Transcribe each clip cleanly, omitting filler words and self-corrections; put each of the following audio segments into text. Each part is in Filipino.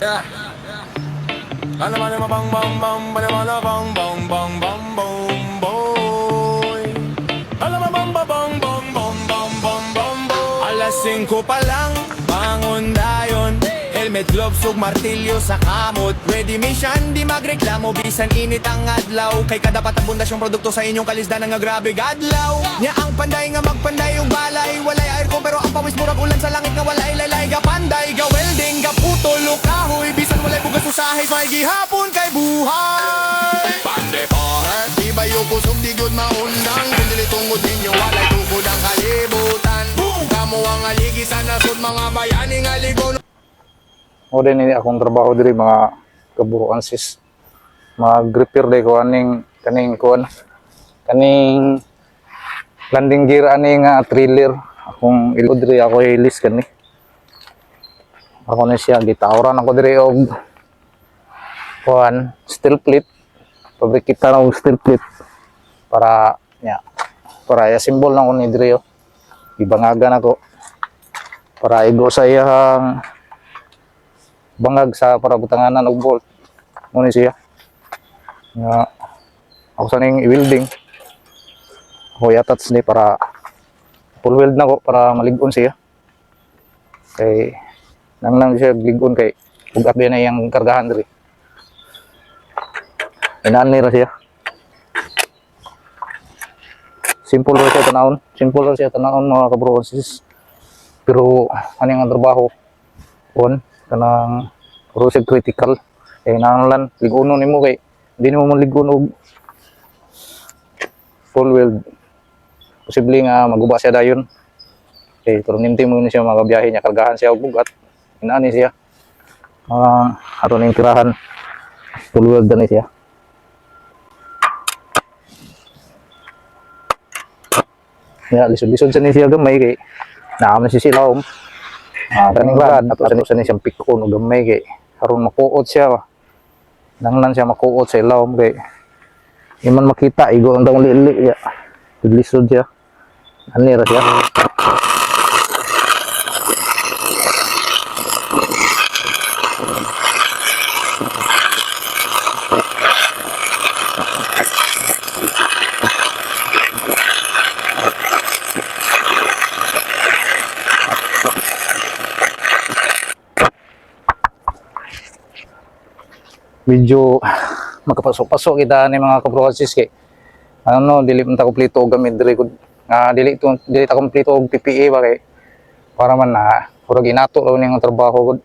Yeah. Alam mo naman bang bang bang bang bang bang bang bang bang boy. Alam mo bang bang bang bang bang bang bang bang boy. Alas 5 pa lang, bangon dayon. Helmet, gloves, ug martilyo sa kamot. Ready mission, di magreklamo. Bisan init ang adlaw. Kay kada patabundas yung produkto sa inyong kalisdanan nga grabe gadlaw. Nya ang panday nga magpanday yung balay. Walay aircon pero ang pawis murag ulan sa langit nga walay laylay. Ga panday, ga welding, ga putol, ug kahoy. Bisan walay bugas usahay, may gihapon kay buhay. Pande poher, di ba yung kusog di good maundang. Kung dili tungod ninyo, walay tukod ang kalibutan. Kamo ang aligi sa nasod mga bayani nga ligon. O din ini akong trabaho diri mga kaburuan sis. Mag-repair day ko kaning landing gear aning trailer. Akong ilod diri ako ilis kani. Ako na siya gitawran ako diri og steel plate. Pabrikita ng steel plate para i-symbol na ko ni diri ibangagan ako para igo sa iyang bangag sa para butanganan og bolt. Muna siya nga ako sa ning i-welding ako yatats ni para full weld na ko para malig-on siya kay nang siya lig-on kay ug abi na iyang kargahan diri inani ra siya. Simple ra siya tanawon mga kabro sis, pero ani nga trabaho kanang rusig critical kay nanglan lig-unon nimo kay hindi mo malig-on og full weld posible nga maguba siya dayon kay turninti mo ni siya magabiyahe niya kargahan siya og bugat inani siya ato ning tirahan full weld na siya. Ya lisod-lisod sa ni siya gamay kay naam na si silawom. Kaning rad ato sa ni siyang pick-on og gamay kay aron makuot siya. Nanglan siya makuot sa ilawom kay iman makita igo ang daw lili ya. Lisod siya. Ani ra siya. Medyo makapasok-pasok kita ni mga kabrosis kay dili man ta kompleto og gamit diri gud dili ta kompleto og PPE ba kay para man na puro ginato raw ning trabaho gud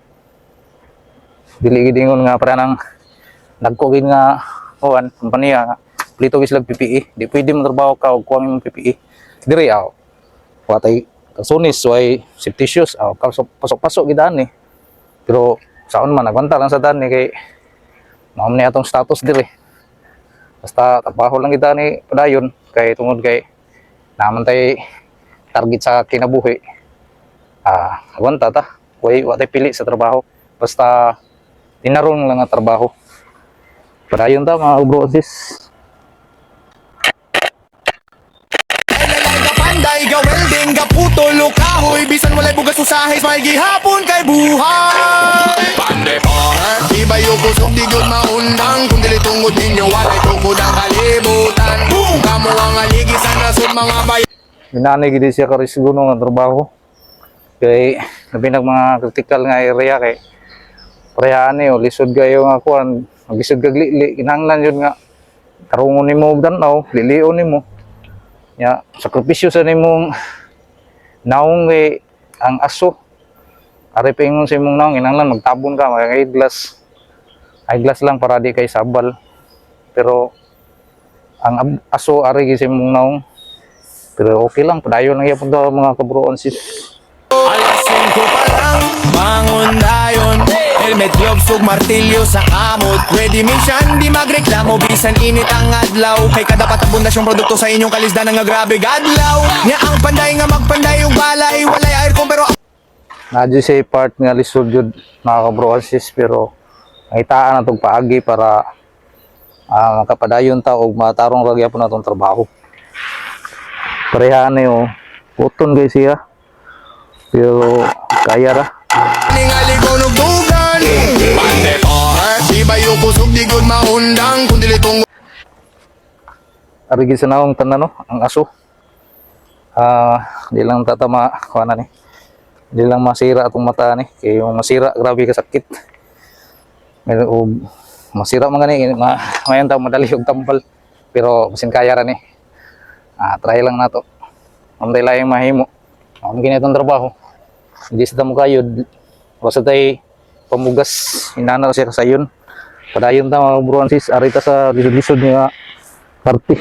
dili gid ingon nga para nang nagko gid nga kompanya kompleto gid sila PPE di pwede mo trabaho ka og kuwang imong PPE diri watay kasunis way safety shoes pasok-pasok gid ani pero saon man nagwanta lang sa dani kay maam ni atong status diri basta trabaho lang kita ni padayon kay tungod kay naman tay target sa kinabuhi agwanta ta way wa tay pili sa trabaho basta tinaron lang nga trabaho padayon ta mga bro-sis. Panday, ga welding, ga putol, ug kahoy. Bisan walay bugas usahay, may gihapon kay buhay. Pande poher, di ba yung kusog di good maundang. Kung dili tungod ninyo, walay tukod ang kalibutan. Kamo ang aligi sa nasod mga bayan. Inani gid siya ka risgo nga trabaho kay nabinag mga critical nga area kay parehane lisod kayo nga kuan magisod kag lili kinahanglan yun nga tarungon nimo og dan-aw lilion nimo ya sakripisyo sa nimong naong kay ang aso ari pingon sa imong naong kinahanglan magtabon ka mag eyeglass lang para di kay sabal pero ang aso ari gyud sa imong naong pero okay lang padayon lang gyapon daw mga kabroon sis. Alas 5 pa lang, bangon dayon. Helmet, gloves, ug martilyo sa kamot. Ready mission, di magreklamo. Bisan init ang adlaw. Kay kada patabundas yung produkto sa inyong kalisdanan nga grabe gadlaw. Nya ang panday nga magpanday yung balay. Walay aircon pero Nadyo sa part nga lisod yun mga kabroon sis pero nakitaan na itong paagi para makapadayon ta o matarong ragya po na itong trabaho. Parehaan na yun, uton guys siya pero kaya ra. Ningali ko nung dugan Pande par Di ba yung kusog di good maundang Kung dilitong Arigi sa naong tanan no, ang aso. Di lang tatama kuha na ni. Di lang masira atong mata ni. Kay yung masira grabe ka sakit. Meron og masira man gani mayan ta madali og tambal. Pero basin kaya ra ni. Try lang nato. Amday lang mahimo. Ang ginitong trabaho. Hindi sa mo kayod. Basta tay pamugas inana siya kasayon. Padayon ta mga bronsis arita sa lisod-lisod nga party.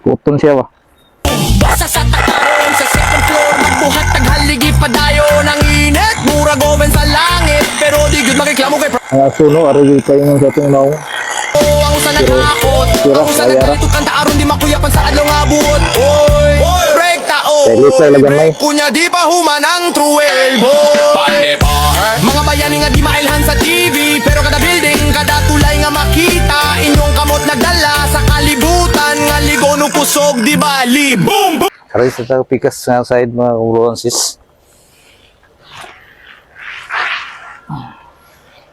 Kuton siya ba? Basa sa takaron sa second floor Magbuhat taghaligi padayo ng init Mura goven sa langit Pero di good makiklamo kay Ang aso no, arigi kayo ng sa itong naong. Ang usa naghakot Ang usa nagdalitod kanta aron di makuyapan sa adlaw nga buot Oy break tao Pelit sa ilagan may. Kunya di pa human ang true boy Mga bayani nga di mailhan sa TV Pero kada building kada tulay nga makita Inyong kamot nagdala sa kalibutan Nga ligo no kusog di bali Boom boom Aray sa pikas nga side mga bronsis.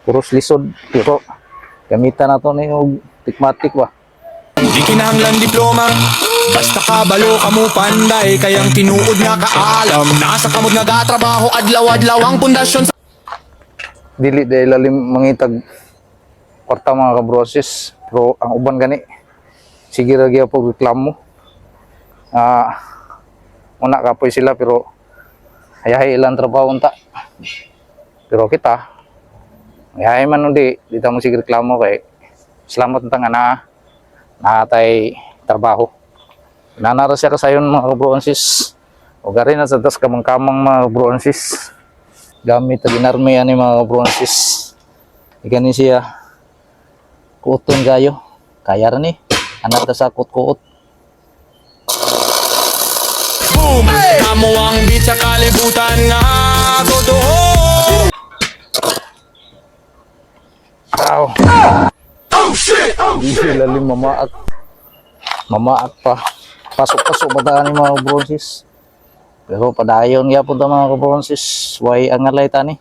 Puros lisod. Pero gamitan na to ni og tikmatik ba? Di kinahanglan diploma Basta kabalo kamo panday Kayang tinuod nga kaalam Nasa kamot nga gatrabaho Adlaw-adlaw ang pundasyon sa Dili dahil lalim mangitag kwarta mga kabrosis. Pero ang uban gani sige ra gyud pag reklamo. Una kapoy sila pero hayahay ilang trabaho unta. Pero kita hayahay man undi di ta mo sige reklamo kay salamat unta nga natay trabaho. Nanara siya kasayon mga kabrosis. O gari na sa tas kamang-kamang mga kabrosis. Gamit ang inarme ani mga bronsis. Igani siya kuoton gayo. Kaya ra ni. Anak ta sa kuot-kuot. boom Amo ang beat sa kalibutan nga totoo Ow. Oh shit! Oh Di sila lim mamaak. Mamaak pa. Pasok-pasok ba ni mga bronsis. Pero padayon gyapon ta mga bronsis. Way ang alay tani.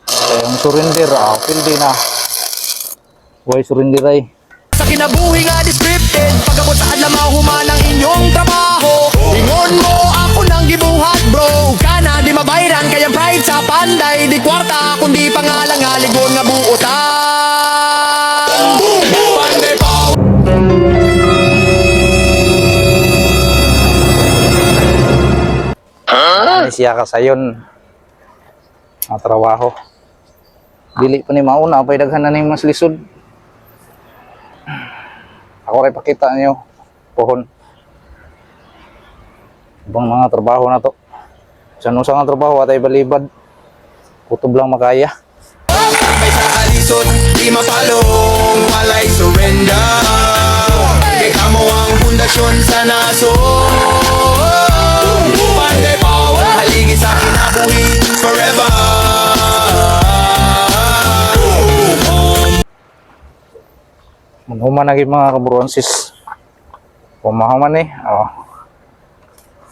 Kaya ang surrender pildi na. Way surrender ay. Sa kinabuhi nga descripted Pagabot sa adlaw mahuman ang inyong trabaho Ingon mo ako nang gibuhat bro Kana di mabayran kaya pride sa panday Di kwarta kundi pangalang haligon nga buotan Panday pa Ani siya kasayon. Ang trabaho. Dili pa ni mauna pay daghan na ning mas lisod. Ako rin pakita niyo pohon. Ibang mga trabaho na to. Sa nung nga trabaho atay balibad. Kutob lang makaya. May sa kalisod di mapalong Walay surrender Kay kamo ang pundasyon sa naso Panday pa haligi sa kinabuhi Forever Human lagi mga kabronsis. Pumahaman eh.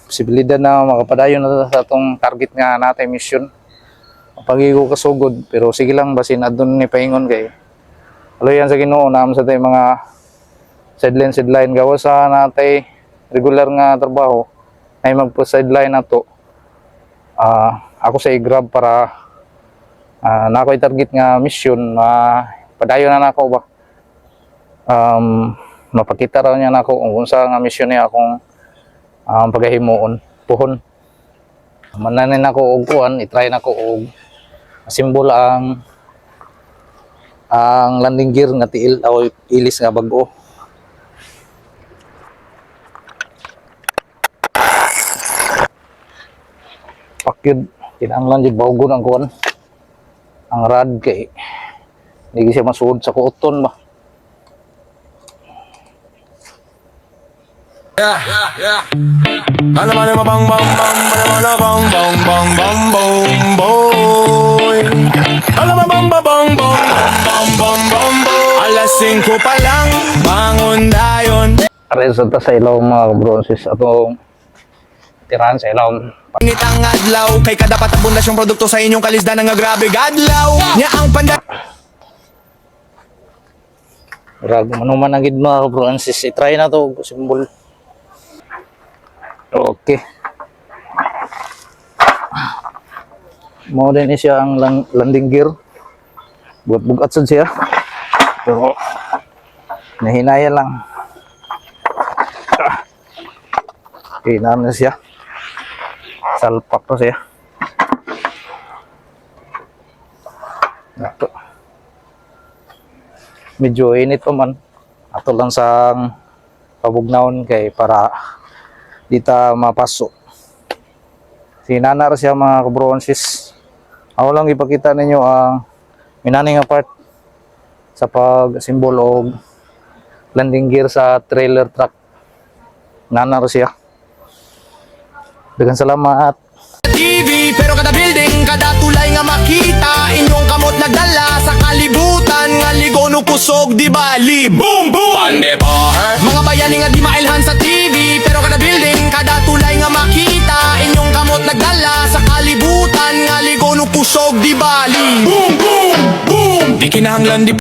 Posibilidad na makapadayon na sa atong target nga natin mission. Pagigo kasugod pero sige lang basin adun ni paingon kay. Alo yan sa Ginoo naam sa tay mga sideline gawa sa natay regular nga trabaho ay magpa-sideline nato. Ako sa i-grab para na ako'y target nga mission padayon na nako ba. Mapakita raw niya nako kung sa nga mission niya akong pagahimuon puhon. Mananin ako og kuan, i-try nako og simbol ang landing gear nga tiil o ilis nga bag-o. Pakyud kinahanglan jud bawgon ang kuan. Ang rad kay hindi siya masuod sa kuoton ba. Yeah. Alam mo bang bang bang bang bang bang bang bang boy. Alam mo bang bang bang bang bang bang boy. Alas 5 pa lang bangon dayon. Resulta sa ilaw mga bronzes atong tirahan sa ilawom. Ngit ang adlaw kay kada patapundasyong produkto sa inyong kalisdan nga grabe gadlaw. Nya ang panda Rago manuman ang gid mga bro Francis. I-try na to simbol. Okay. Mo din siya ang landing gear. Bugat-bugat sad siya. Pero nahinaya lang. Okay, na siya. Salpak pa siya. Ito. Medyo init pa man. Ato lang sa pabugnaon kay para di ta mapasok. Sinana ra siya mga kabronsis. Ako lang ipakita ninyo ang minaning nga part sa pag-simbol o landing gear sa trailer truck. Nana ra siya. Daghang salamat. TV pero kada building kada tulay nga makita inyong kamot nagdala sa kalibutan nga ligono kusog di bali boom boom pande ba mga bayani nga di mailhan sa TV pero kada building kada tulay nga makita inyong kamot nagdala sa kalibutan nga ligono kusog di bali boom boom boom di kinahanglan di